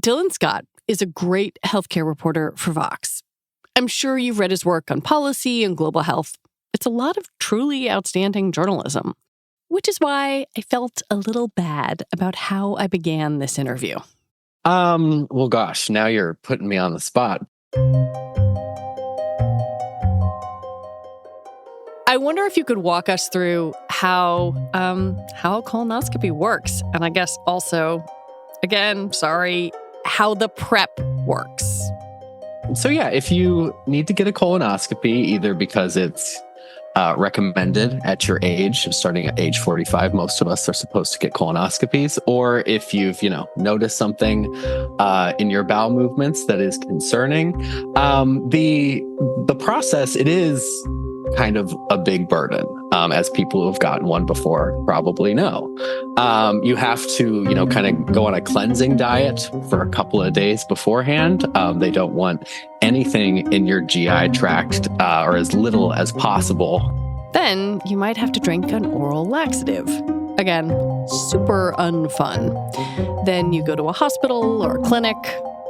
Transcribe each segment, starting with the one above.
Dylan Scott is a great healthcare reporter for Vox. I'm sure you've read his work on policy and global health. It's a lot of truly outstanding journalism, which is why I felt a little bad about how I began this interview. Well, gosh, now you're putting me on the spot. I wonder if you could walk us through how a colonoscopy works, and I guess also, again, sorry, how the prep works. So yeah, if you need to get a colonoscopy, either because it's recommended at your age, starting at age 45, most of us are supposed to get colonoscopies, or if you've, noticed something in your bowel movements that is concerning, the process, it is kind of a big burden, as people who have gotten one before probably know. You have to, kind of go on a cleansing diet for a couple of days beforehand. They don't want anything in your GI tract, or as little as possible. Then you might have to drink an oral laxative. Again, super unfun. Then you go to a hospital or a clinic.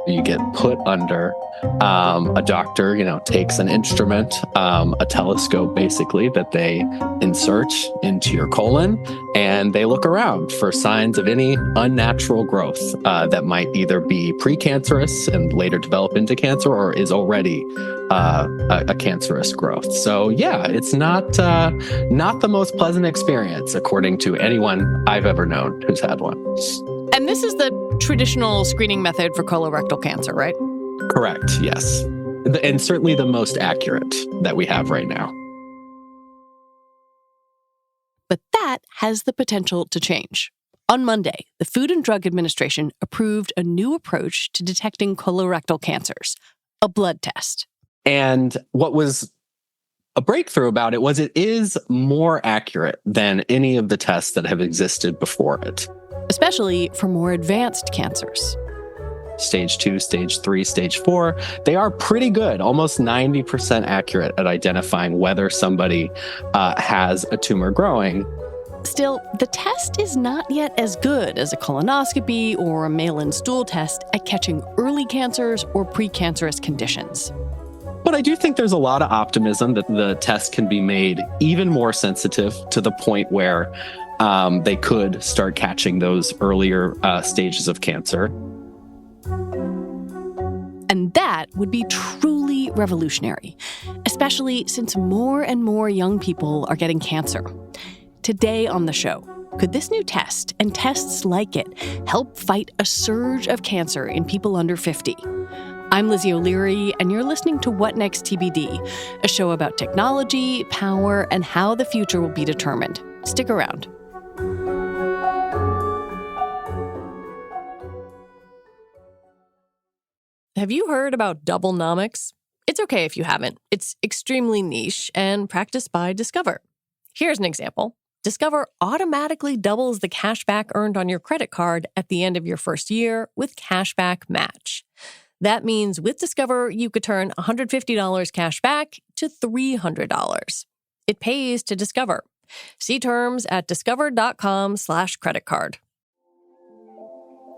You get put under. A doctor, takes an instrument, a telescope basically, that they insert into your colon, and they look around for signs of any unnatural growth that might either be precancerous and later develop into cancer, or is already a cancerous growth. So yeah, it's not the most pleasant experience, according to anyone I've ever known who's had one. And this is the traditional screening method for colorectal cancer, right? Correct, yes. And certainly the most accurate that we have right now. But that has the potential to change. On Monday, the Food and Drug Administration approved a new approach to detecting colorectal cancers, a blood test. And what was a breakthrough about it was it is more accurate than any of the tests that have existed before it. Especially for more advanced cancers. Stage 2, stage 3, stage 4, they are pretty good, almost 90% accurate at identifying whether somebody has a tumor growing. Still, the test is not yet as good as a colonoscopy or a mail-in stool test at catching early cancers or precancerous conditions. But I do think there's a lot of optimism that the test can be made even more sensitive to the point where they could start catching those earlier stages of cancer. And that would be truly revolutionary, especially since more and more young people are getting cancer. Today on the show, could this new test and tests like it help fight a surge of cancer in people under 50? I'm Lizzie O'Leary, and you're listening to What Next TBD, a show about technology, power, and how the future will be determined. Stick around. Have you heard about Doublenomics? It's okay if you haven't. It's extremely niche and practiced by Discover. Here's an example. Discover automatically doubles the cashback earned on your credit card at the end of your first year with Cashback Match. That means with Discover, you could turn $150 cash back to $300. It pays to Discover. See terms at discover.com/creditcard.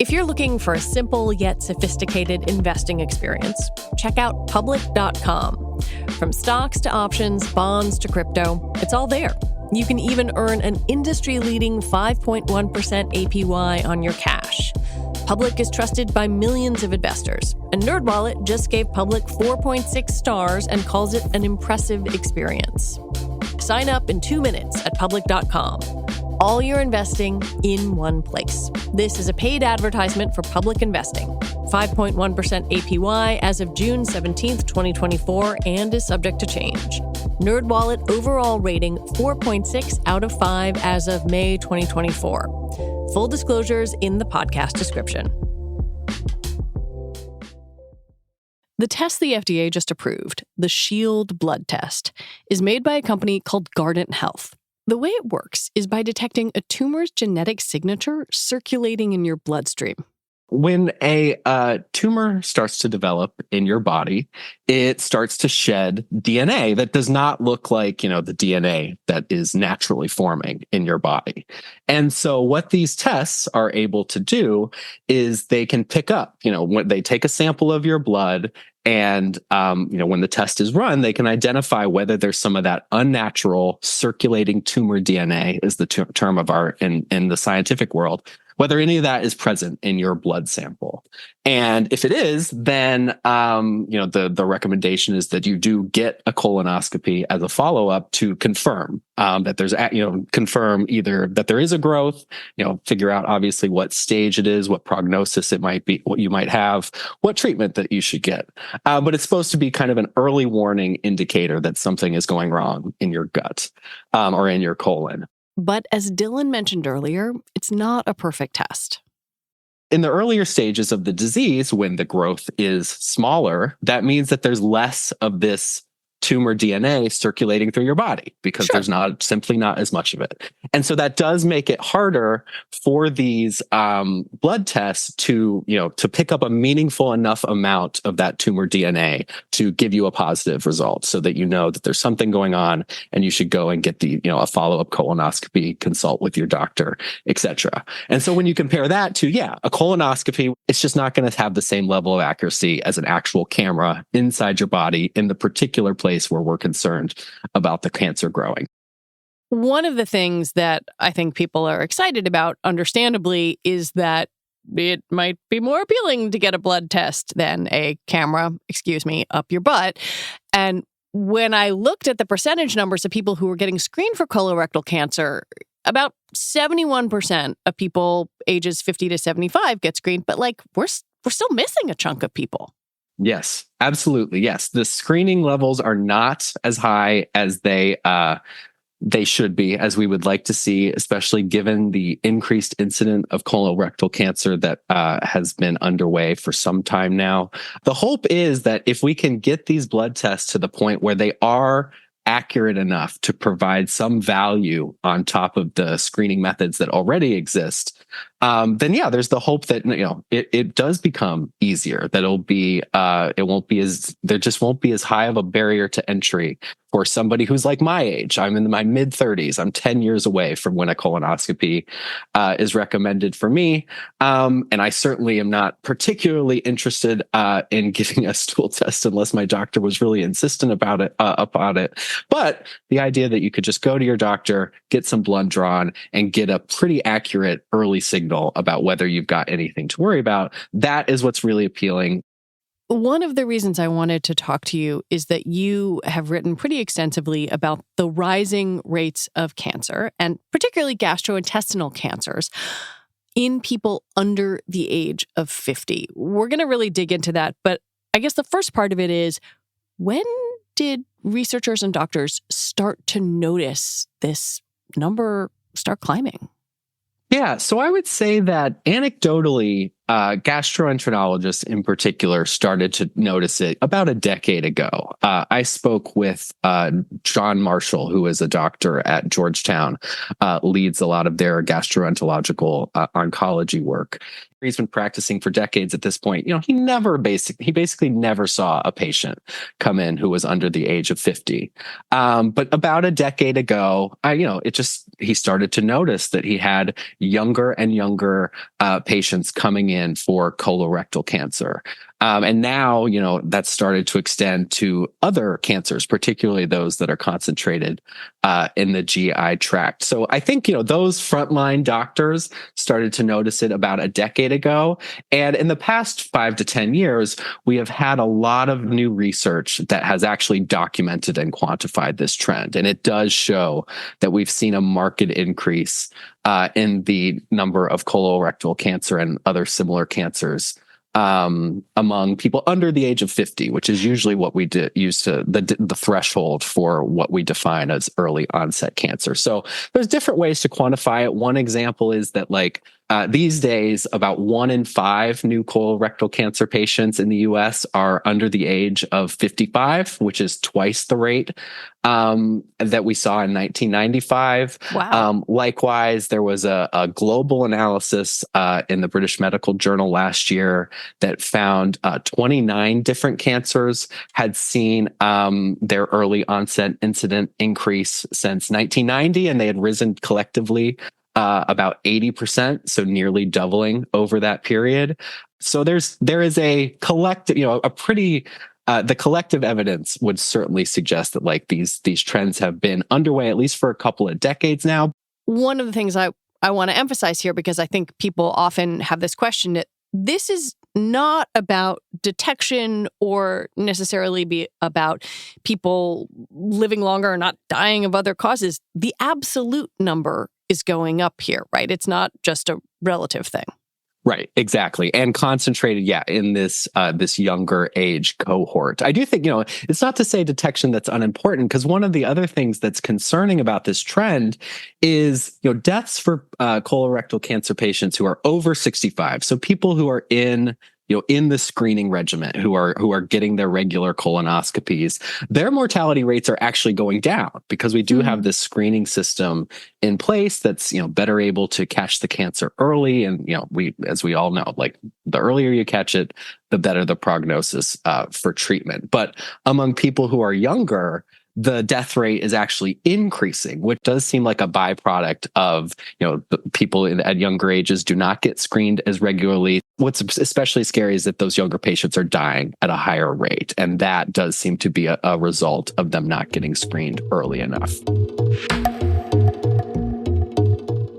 If you're looking for a simple yet sophisticated investing experience, check out public.com. From stocks to options, bonds to crypto, it's all there. You can even earn an industry-leading 5.1% APY on your cash. Public is trusted by millions of investors, and NerdWallet just gave Public 4.6 stars and calls it an impressive experience. Sign up in 2 minutes at public.com. All your investing in one place. This is a paid advertisement for Public Investing. 5.1% APY as of June 17th, 2024, and is subject to change. NerdWallet overall rating 4.6 out of 5 as of May 2024. Full disclosures in the podcast description. The test the FDA just approved, the Shield blood test, is made by a company called Guardant Health. The way it works is by detecting a tumor's genetic signature circulating in your bloodstream. When a tumor starts to develop in your body, it starts to shed DNA that does not look like, the DNA that is naturally forming in your body. And so what these tests are able to do is they can pick up, when they take a sample of your blood and, when the test is run, they can identify whether there's some of that unnatural circulating tumor DNA is the term of art in the scientific world, whether any of that is present in your blood sample. And if it is, then, the recommendation is that you do get a colonoscopy as a follow-up to confirm that there's, confirm either that there is a growth, figure out obviously what stage it is, what prognosis it might be, what you might have, what treatment that you should get. But it's supposed to be kind of an early warning indicator that something is going wrong in your gut or in your colon. But as Dylan mentioned earlier, it's not a perfect test. In the earlier stages of the disease, when the growth is smaller, that means that there's less of this tumor DNA circulating through your body because there's simply not as much of it. And so that does make it harder for these blood tests to pick up a meaningful enough amount of that tumor DNA to give you a positive result so that you know that there's something going on and you should go and get a follow-up colonoscopy, consult with your doctor, etc. And so when you compare that to, a colonoscopy, it's just not going to have the same level of accuracy as an actual camera inside your body in the particular place where we're concerned about the cancer growing. One of the things that I think people are excited about, understandably, is that it might be more appealing to get a blood test than a camera, up your butt. And when I looked at the percentage numbers of people who were getting screened for colorectal cancer, about 71% of people ages 50 to 75 get screened, but we're still missing a chunk of people. Yes, absolutely. Yes. The screening levels are not as high as they should be, as we would like to see, especially given the increased incidence of colorectal cancer that has been underway for some time now. The hope is that if we can get these blood tests to the point where they are accurate enough to provide some value on top of the screening methods that already exist, then there's the hope that it does become easier. That there just won't be as high of a barrier to entry for somebody who's like my age. I'm in my mid 30s. I'm 10 years away from when a colonoscopy is recommended for me. And I certainly am not particularly interested in getting a stool test unless my doctor was really insistent about it. But the idea that you could just go to your doctor, get some blood drawn, and get a pretty accurate early signal about whether you've got anything to worry about, that is what's really appealing. One of the reasons I wanted to talk to you is that you have written pretty extensively about the rising rates of cancer, and particularly gastrointestinal cancers, in people under the age of 50. We're going to really dig into that, but I guess the first part of it is, when did researchers and doctors start to notice this number start climbing? Yeah, so I would say that anecdotally, gastroenterologists in particular started to notice it about a decade ago. I spoke with John Marshall, who is a doctor at Georgetown, leads a lot of their gastroenterological oncology work. He's been practicing for decades at this point. He basically never saw a patient come in who was under the age of 50. But about a decade ago, he started to notice that he had younger and younger patients coming in for colorectal cancer. And now, that's started to extend to other cancers, particularly those that are concentrated in the GI tract. So I think, those frontline doctors started to notice it about a decade ago. And in the past 5 to 10 years, we have had a lot of new research that has actually documented and quantified this trend. And it does show that we've seen a marked increase in the number of colorectal cancer and other similar cancers among people under the age of 50, which is usually what we use to the threshold for what we define as early onset cancer. So there's different ways to quantify it. One example is that these days, about 1 in 5 new colorectal cancer patients in the U.S. are under the age of 55, which is twice the rate that we saw in 1995. Wow. Likewise, there was a global analysis in the British Medical Journal last year that found 29 different cancers had seen their early onset incident increase since 1990, and they had risen collectively about 80%, so nearly doubling over that period. So there is a collective, a pretty the collective evidence would certainly suggest that like these trends have been underway at least for a couple of decades now. One of the things I want to emphasize here, because I think people often have this question, that this is not about detection or necessarily be about people living longer or not dying of other causes. The absolute number is going up here, right? It's not just a relative thing. Right, exactly. And concentrated, in this this younger age cohort. I do think, it's not to say detection that's unimportant, because one of the other things that's concerning about this trend is, deaths for colorectal cancer patients who are over 65. So people who are in the screening regimen, who are getting their regular colonoscopies, their mortality rates are actually going down because we do have this screening system in place that's, better able to catch the cancer early. And, as we all know, like the earlier you catch it, the better the prognosis for treatment. But among people who are younger, the death rate is actually increasing, which does seem like a byproduct of, the people at younger ages do not get screened as regularly. What's especially scary is that those younger patients are dying at a higher rate. And that does seem to be a result of them not getting screened early enough.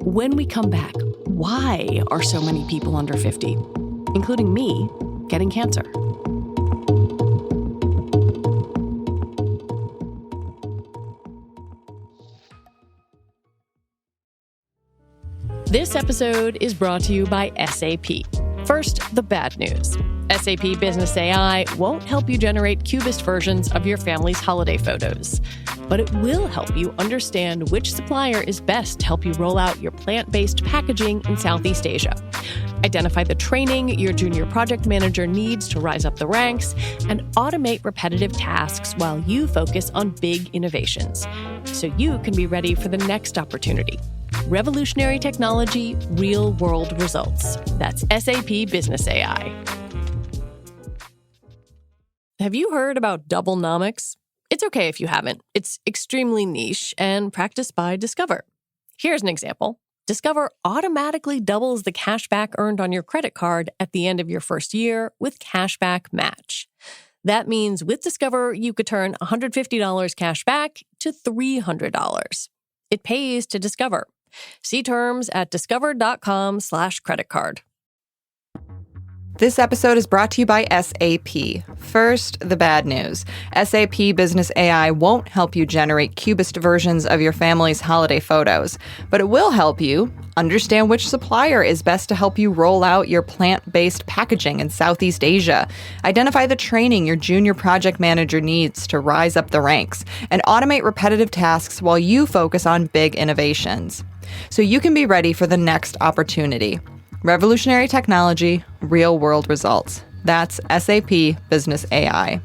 When we come back, why are so many people under 50, including me, getting cancer? This episode is brought to you by SAP. First, the bad news. SAP Business AI won't help you generate cubist versions of your family's holiday photos, but it will help you understand which supplier is best to help you roll out your plant-based packaging in Southeast Asia. Identify the training your junior project manager needs to rise up the ranks, and automate repetitive tasks while you focus on big innovations, so you can be ready for the next opportunity. Revolutionary technology, real-world results. That's SAP Business AI. Have you heard about Doublenomics? It's okay if you haven't. It's extremely niche and practiced by Discover. Here's an example. Discover automatically doubles the cashback earned on your credit card at the end of your first year with Cashback Match. That means with Discover, you could turn $150 cash back to $300. It pays to Discover. See terms at discover.com/creditcard. This episode is brought to you by SAP. First, the bad news. SAP Business AI won't help you generate cubist versions of your family's holiday photos, but it will help you understand which supplier is best to help you roll out your plant-based packaging in Southeast Asia, identify the training your junior project manager needs to rise up the ranks, and automate repetitive tasks while you focus on big innovations, so you can be ready for the next opportunity. Revolutionary technology, real-world results. That's SAP Business AI.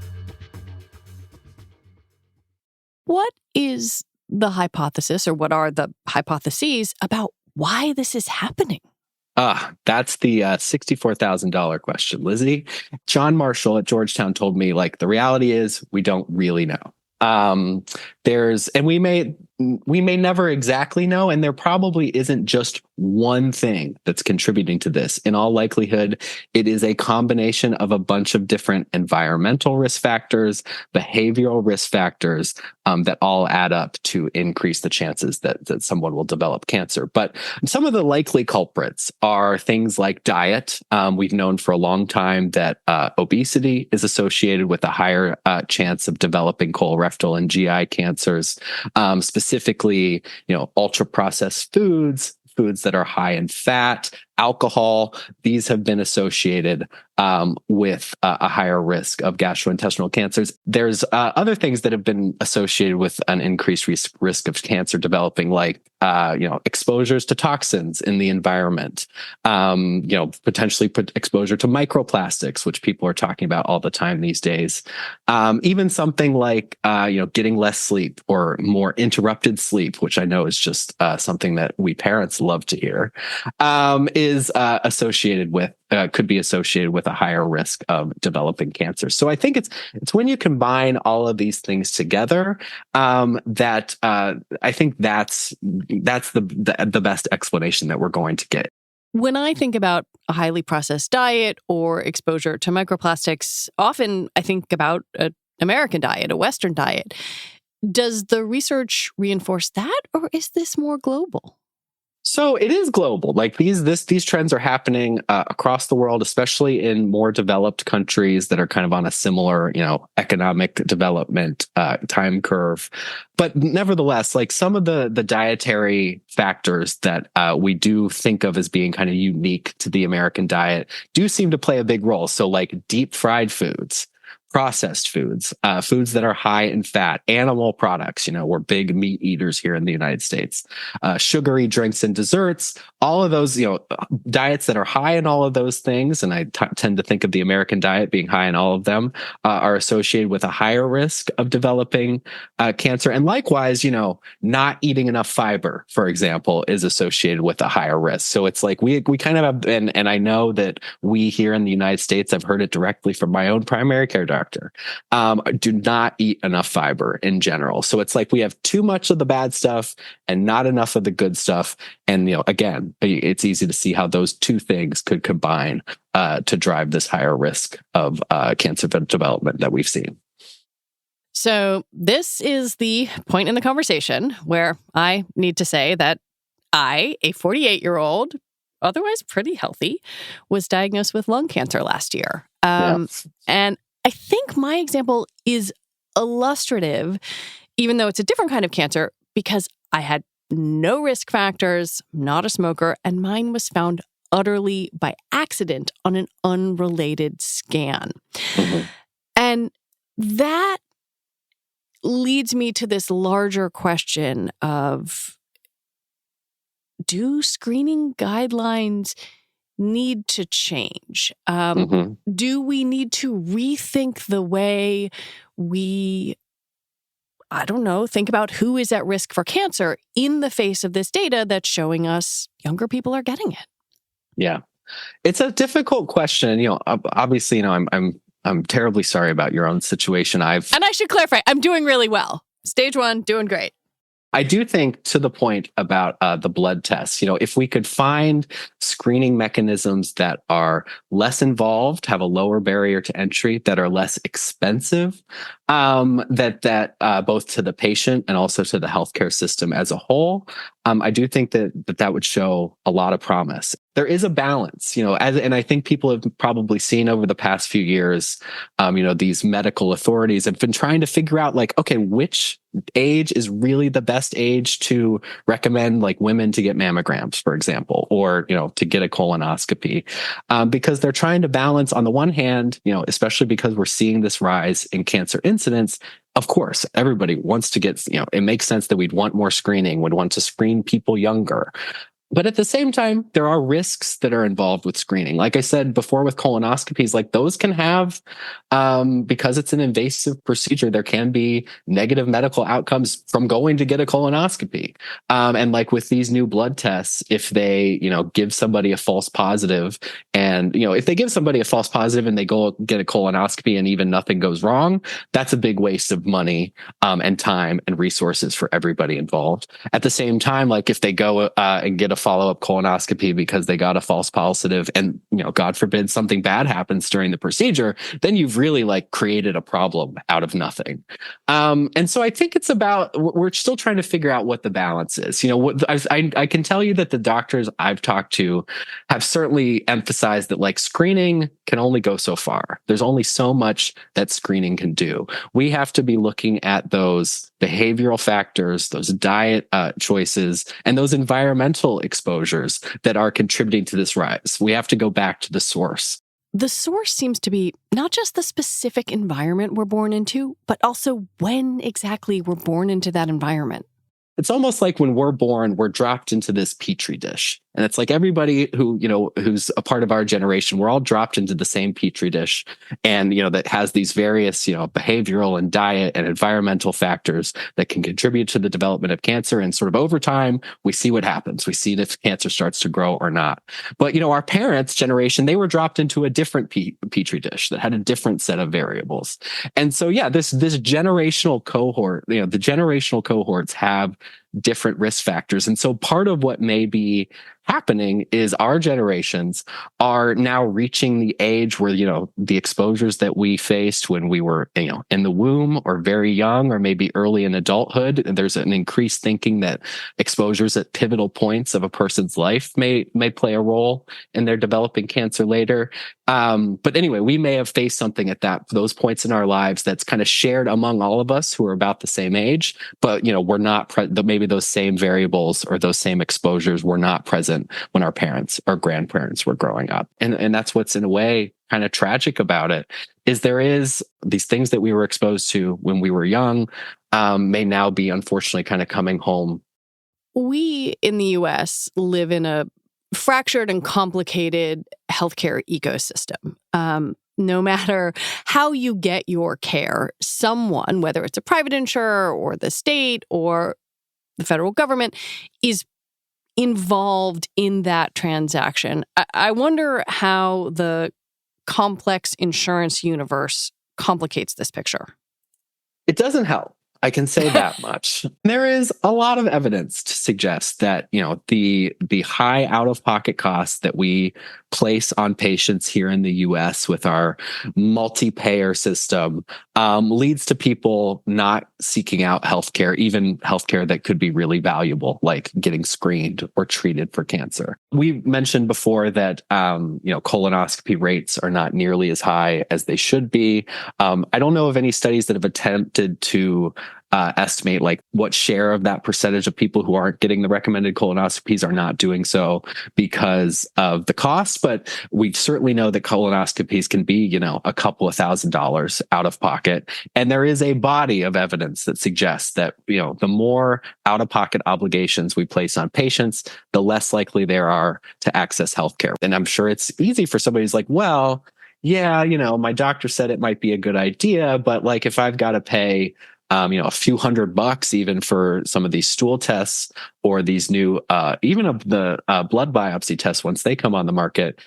What is the hypothesis, or what are the hypotheses about why this is happening? That's the $64,000 question, Lizzie. John Marshall at Georgetown told me, the reality is we don't really know. We may never exactly know, and there probably isn't just one thing that's contributing to this. In all likelihood, it is a combination of a bunch of different environmental risk factors, behavioral risk factors, that all add up to increase the chances that someone will develop cancer. But some of the likely culprits are things like diet. We've known for a long time that obesity is associated with a higher chance of developing colorectal and GI cancers. Specifically, ultra-processed foods that are high in fat, alcohol, these have been associated with a higher risk of gastrointestinal cancers. There's other things that have been associated with an increased risk of cancer developing, like exposures to toxins in the environment, potentially exposure to microplastics, which people are talking about all the time these days. Even something like getting less sleep or more interrupted sleep, which I know is just something that we parents love to hear, is associated with could be associated with a higher risk of developing cancer. So I think it's when you combine all of these things together that I think that's the best explanation that we're going to get. When I think about a highly processed diet or exposure to microplastics, often I think about an American diet, a Western diet. Does the research reinforce that, or is this more global? So it is global. Like these trends are happening across the world, especially in more developed countries that are kind of on a similar, economic development time curve. But nevertheless, like some of the dietary factors that we do think of as being kind of unique to the American diet do seem to play a big role. So like deep fried foods, processed foods, foods that are high in fat, animal products. We're big meat eaters here in the United States. Sugary drinks and desserts, all of those, diets that are high in all of those things. And I tend to think of the American diet being high in all of them, are associated with a higher risk of developing cancer. And likewise, not eating enough fiber, for example, is associated with a higher risk. So it's like we kind of have, and I know that we here in the United States, I've heard it directly from my own primary care doctor, do not eat enough fiber in general. So it's like we have too much of the bad stuff and not enough of the good stuff. And, again, it's easy to see how those two things could combine to drive this higher risk of cancer development that we've seen. So this is the point in the conversation where I need to say that I, a 48-year-old, otherwise pretty healthy, was diagnosed with lung cancer last year. And I think my example is illustrative, even though it's a different kind of cancer, because I had no risk factors, not a smoker, and mine was found utterly by accident on an unrelated scan. Mm-hmm. And that leads me to this larger question of, do screening guidelines need to change? Do we need to rethink the way we, think about who is at risk for cancer in the face of this data that's showing us younger people are getting it? Yeah, it's a difficult question. Obviously, I'm terribly sorry about your own situation. And I should clarify, I'm doing really well. Stage 1, doing great. I do think, to the point about the blood tests, if we could find screening mechanisms that are less involved, have a lower barrier to entry, that are less expensive, that both to the patient and also to the healthcare system as a whole, I do think that would show a lot of promise. There is a balance, and I think people have probably seen over the past few years, these medical authorities have been trying to figure out, like, okay, which age is really the best age to recommend, like, women to get mammograms, for example, or, to get a colonoscopy, because they're trying to balance, on the one hand, especially because we're seeing this rise in cancer incidence. Of course, everybody wants to get, it makes sense that we'd want more screening, would want to screen people younger. But at the same time, there are risks that are involved with screening. Like I said before with colonoscopies, like those can have, because it's an invasive procedure, there can be negative medical outcomes from going to get a colonoscopy. And like with these new blood tests, if they, give somebody a false positive, and, if they give somebody a false positive and they go get a colonoscopy and even nothing goes wrong, that's a big waste of money and time and resources for everybody involved. At the same time, like if they go and get a follow-up colonoscopy because they got a false positive and, God forbid something bad happens during the procedure, then you've really like created a problem out of nothing. And so I think it's about, we're still trying to figure out what the balance is. I can tell you that the doctors I've talked to have certainly emphasized that like screening can only go so far. There's only so much that screening can do. We have to be looking at those behavioral factors, those diet choices, and those environmental exposures that are contributing to this rise. We have to go back to the source. the source seems to be not just the specific environment we're born into, but also when exactly we're born into that environment. It's almost like when we're born, we're dropped into this petri dish. And it's like everybody who's a part of our generation, we're all dropped into the same petri dish. And, that has these various, behavioral and diet and environmental factors that can contribute to the development of cancer. And sort of over time, we see what happens. We see if cancer starts to grow or not. But, our parents' generation, they were dropped into a different petri dish that had a different set of variables. And so, this generational cohort, the generational cohorts have different risk factors. And so part of what may be happening is our generations are now reaching the age where, the exposures that we faced when we were, in the womb or very young or maybe early in adulthood, there's an increased thinking that exposures at pivotal points of a person's life may play a role in their developing cancer later. But anyway, we may have faced something at those points in our lives that's kind of shared among all of us who are about the same age, but we're not maybe those same variables or those same exposures were not present when our parents or grandparents were growing up. And that's what's in a way kind of tragic about it, is there is these things that we were exposed to when we were young may now be unfortunately kind of coming home. We in the US live in a fractured and complicated healthcare ecosystem. No matter how you get your care, someone, whether it's a private insurer or the state or the federal government, is involved in that transaction. I wonder how the complex insurance universe complicates this picture. It doesn't help. I can say that much. There is a lot of evidence to suggest that, the high out-of-pocket costs that we place on patients here in the US with our multi-payer system leads to people not seeking out healthcare, even healthcare that could be really valuable, like getting screened or treated for cancer. We mentioned before that, colonoscopy rates are not nearly as high as they should be. I don't know of any studies that have attempted to estimate like what share of that percentage of people who aren't getting the recommended colonoscopies are not doing so because of the cost. But we certainly know that colonoscopies can be, a couple of $1,000s out of pocket. And there is a body of evidence that suggests that, the more out of pocket obligations we place on patients, the less likely there are to access healthcare. And I'm sure it's easy for somebody who's like, well, yeah, my doctor said it might be a good idea, but like if I've got to pay a few $100 even for some of these stool tests or these new, even of the blood biopsy tests once they come on the market,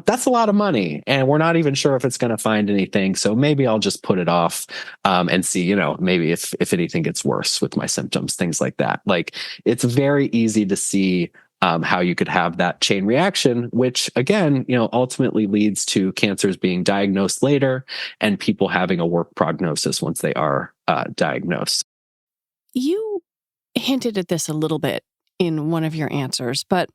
that's a lot of money. And we're not even sure if it's going to find anything. So maybe I'll just put it off and see, maybe if anything gets worse with my symptoms, things like that. Like it's very easy to see how you could have that chain reaction, which again, ultimately leads to cancers being diagnosed later and people having a worse prognosis once they are diagnosed. You hinted at this a little bit in one of your answers, but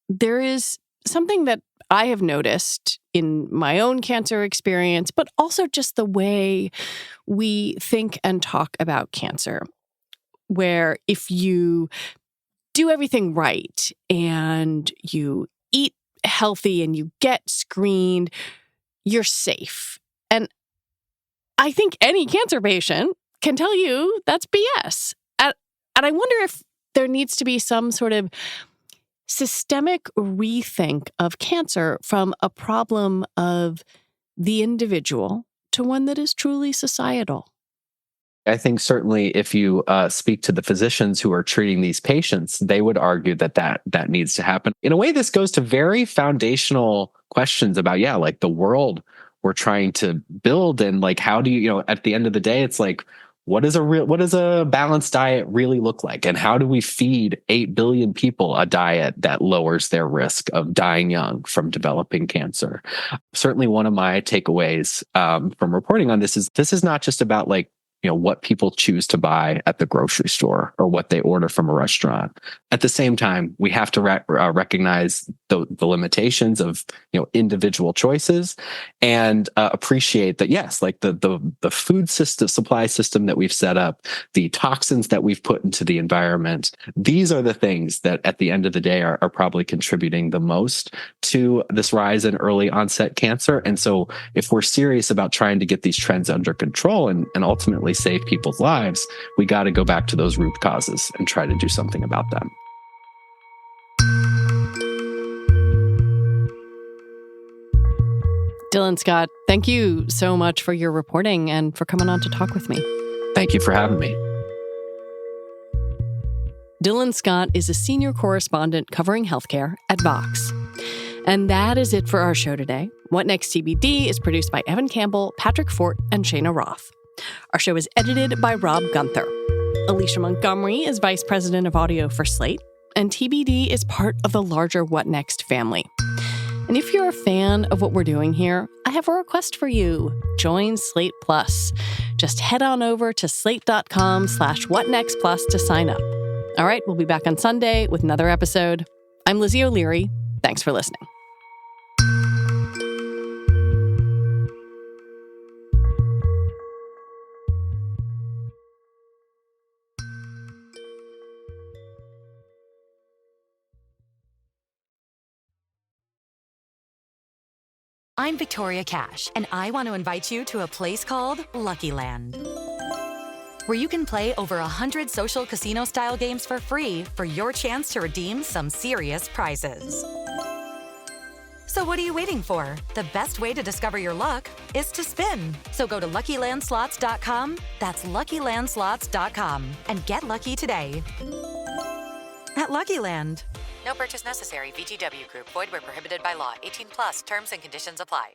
there is something that I have noticed in my own cancer experience, but also just the way we think and talk about cancer, where if you do everything right and you eat healthy and you get screened, you're safe. And I think any cancer patient can tell you that's BS. And I wonder if there needs to be some sort of systemic rethink of cancer from a problem of the individual to one that is truly societal. I think certainly if you speak to the physicians who are treating these patients, they would argue that needs to happen. In a way, this goes to very foundational questions about, like the world we're trying to build. And like, how do you, at the end of the day, it's like, what does a balanced diet really look like? And how do we feed 8 billion people a diet that lowers their risk of dying young from developing cancer? Certainly one of my takeaways from reporting on this is not just about like, what people choose to buy at the grocery store or what they order from a restaurant. At the same time, we have to recognize the limitations of individual choices, and appreciate that, yes, like the food system, supply system that we've set up, the toxins that we've put into the environment, these are the things that at the end of the day are probably contributing the most to this rise in early onset cancer. And so if we're serious about trying to get these trends under control and ultimately save people's lives, we got to go back to those root causes and try to do something about them. Dylan Scott, thank you so much for your reporting and for coming on to talk with me. Thank you for having me. Dylan Scott is a senior correspondent covering healthcare at Vox. And that is it for our show today. What Next TBD is produced by Evan Campbell, Patrick Fort, and Shayna Roth. Our show is edited by Rob Gunther. Alicia Montgomery is vice president of audio for Slate, and TBD is part of the larger What Next family. And if you're a fan of what we're doing here, I have a request for you. Join Slate Plus. Just head on over to slate.com/whatnextplus to sign up. All right, we'll be back on Sunday with another episode. I'm Lizzie O'Leary. Thanks for listening. I'm Victoria Cash, and I want to invite you to a place called Lucky Land, where you can play over 100 social casino-style games for free for your chance to redeem some serious prizes. So what are you waiting for? The best way to discover your luck is to spin. So go to LuckyLandSlots.com, that's LuckyLandSlots.com, and get lucky today. At Lucky Land. No purchase necessary. VGW Group. Void where prohibited by law. 18+. Terms and conditions apply.